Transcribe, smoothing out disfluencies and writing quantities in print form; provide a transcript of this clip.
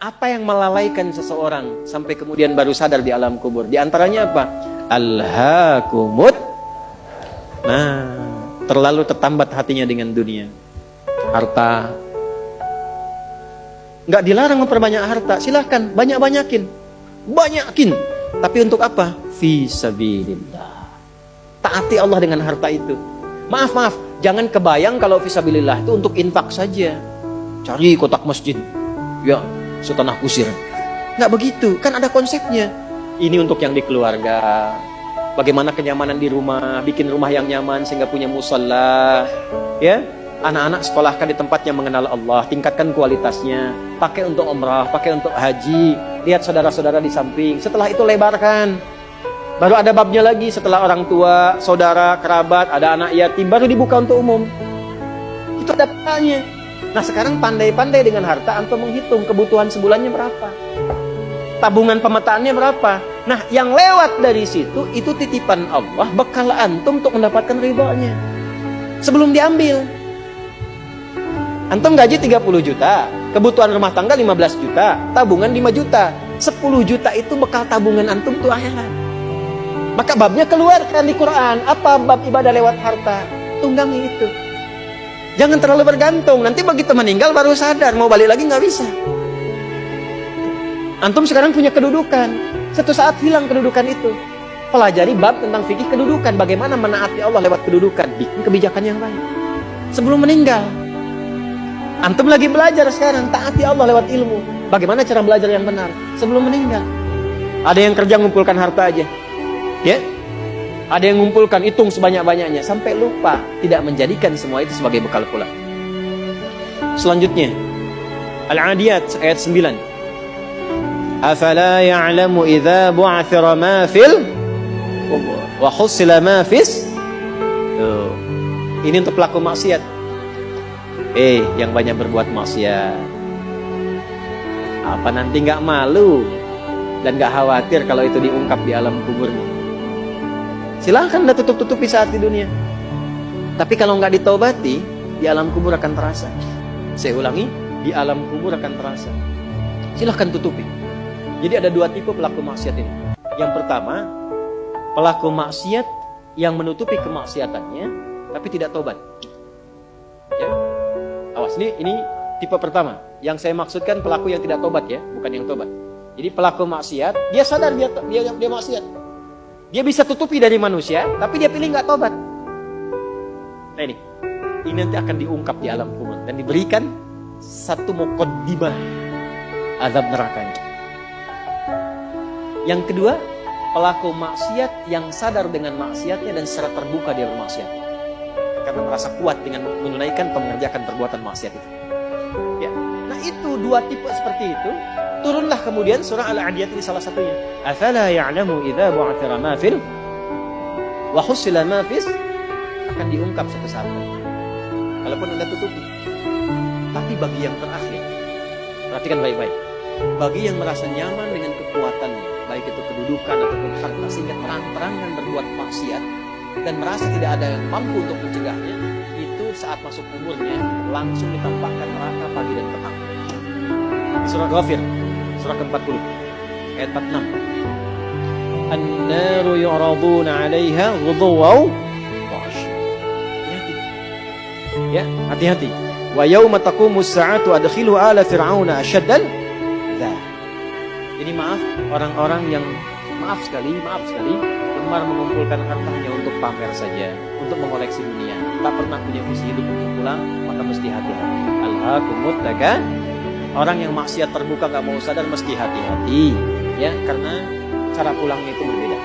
Apa yang melalaikan seseorang sampai kemudian baru sadar di alam kubur? Di antaranya apa? Alhaakumut. Nah, terlalu tertambat hatinya dengan dunia. Harta. Nggak dilarang memperbanyak harta, silahkan banyak-banyakin. Banyakin. Tapi untuk apa? Fi sabilillah. Taati Allah dengan harta itu. Maaf, jangan kebayang kalau fi sabilillah itu untuk infak saja. Cari kotak masjid. Ya, setanah kusir. Nggak begitu, kan ada konsepnya. Ini untuk yang di keluarga. Bagaimana kenyamanan di rumah, bikin rumah yang nyaman sehingga punya musalla. Ya, anak-anak sekolahkan di tempat yang mengenal Allah, tingkatkan kualitasnya. Pakai untuk umrah, pakai untuk haji. Lihat saudara-saudara di samping. Setelah itu lebarkan. Baru ada babnya lagi setelah orang tua, saudara, kerabat, ada anak yatim, baru dibuka untuk umum. Itu ada petanya. Nah sekarang pandai-pandai dengan harta antum menghitung kebutuhan sebulannya berapa, tabungan pemetaannya berapa. Nah yang lewat dari situ itu titipan Allah, bekal antum untuk mendapatkan ridhonya. Sebelum diambil, antum gaji 30 juta, kebutuhan rumah tangga 15 juta, tabungan 5 juta, 10 juta itu bekal tabungan antum tuh akhirat. Maka babnya keluarkan di Quran. Apa bab ibadah lewat harta? Tunggangi itu. Jangan terlalu bergantung. Nanti begitu meninggal baru sadar. Mau balik lagi nggak bisa. Antum sekarang punya kedudukan. Satu saat hilang kedudukan itu. Pelajari bab tentang fikih kedudukan. Bagaimana menaati Allah lewat kedudukan. Bikin kebijakan yang baik. Sebelum meninggal. Antum lagi belajar sekarang. Taati Allah lewat ilmu. Bagaimana cara belajar yang benar. Sebelum meninggal. Ada yang kerja ngumpulkan harta aja. Ya. Ada yang mengumpulkan, hitung sebanyak-banyaknya sampai lupa, tidak menjadikan semua itu sebagai bekal pula. Selanjutnya Al-Adiyat ayat 9. Afala ya'lamu idza bu'athira ma fil wa husila ma fis. Ini untuk pelaku maksiat. Yang banyak berbuat maksiat. Apa nanti nggak malu dan nggak khawatir kalau itu diungkap di alam kuburnya? Silahkan dah tutup-tutupi saat di dunia. Tapi kalau nggak ditobati, di alam kubur akan terasa. Saya ulangi, di alam kubur akan terasa. Silahkan tutupi. Jadi ada dua tipe pelaku maksiat ini. Yang pertama, pelaku maksiat yang menutupi kemaksiatannya, tapi tidak tobat. Ya, awas, ini tipe pertama. Yang saya maksudkan pelaku yang tidak tobat ya, bukan yang tobat. Jadi pelaku maksiat, dia sadar dia maksiat. Dia bisa tutupi dari manusia, tapi dia pilih nggak tobat. Nah ini nanti akan diungkap di alam kubur dan diberikan satu muqaddimah azab nerakanya. Yang kedua, pelaku maksiat yang sadar dengan maksiatnya dan secara terbuka dia bermaksiat karena merasa kuat dengan menunaikan mengerjakan perbuatan maksiat itu. Ya, nah itu dua tipe seperti itu. Turunlah kemudian surah Al-Adiyat ini salah satunya. Afala ya'lamu idza bu'athira ma fil wa husila ma fis, akan diungkap suatu saat. Walaupun Anda tutupi. Tapi bagi yang terakhir, perhatikan baik-baik. Bagi yang merasa nyaman dengan kekuatannya, baik itu kedudukan ataupun harta, sehingga terang-terangan berbuat maksiat dan merasa tidak ada yang mampu untuk mencegahnya, itu saat masuk umurnya langsung ditampakkan neraka pagi dan petang. Di surah Ghafir surah ke-40 ayat 46. An-naru yu'raduna 'alaiha ghuduwan wa 'ashiyya. Ya, hati-hati. Wa yauma taqumus sa'atu adkhilu ala fir'auna asyaddal dzab. Jadi maaf orang-orang yang maaf sekali gemar mengumpulkan hartanya untuk pamer saja, untuk mengoleksi dunia, tak pernah punya visi hidup untuk pulang, maka mesti hati-hati. Alhaakumut takatsur. Orang yang maksiat terbuka gak mau sadar mesti hati-hati ya, karena cara pulangnya itu berbeda.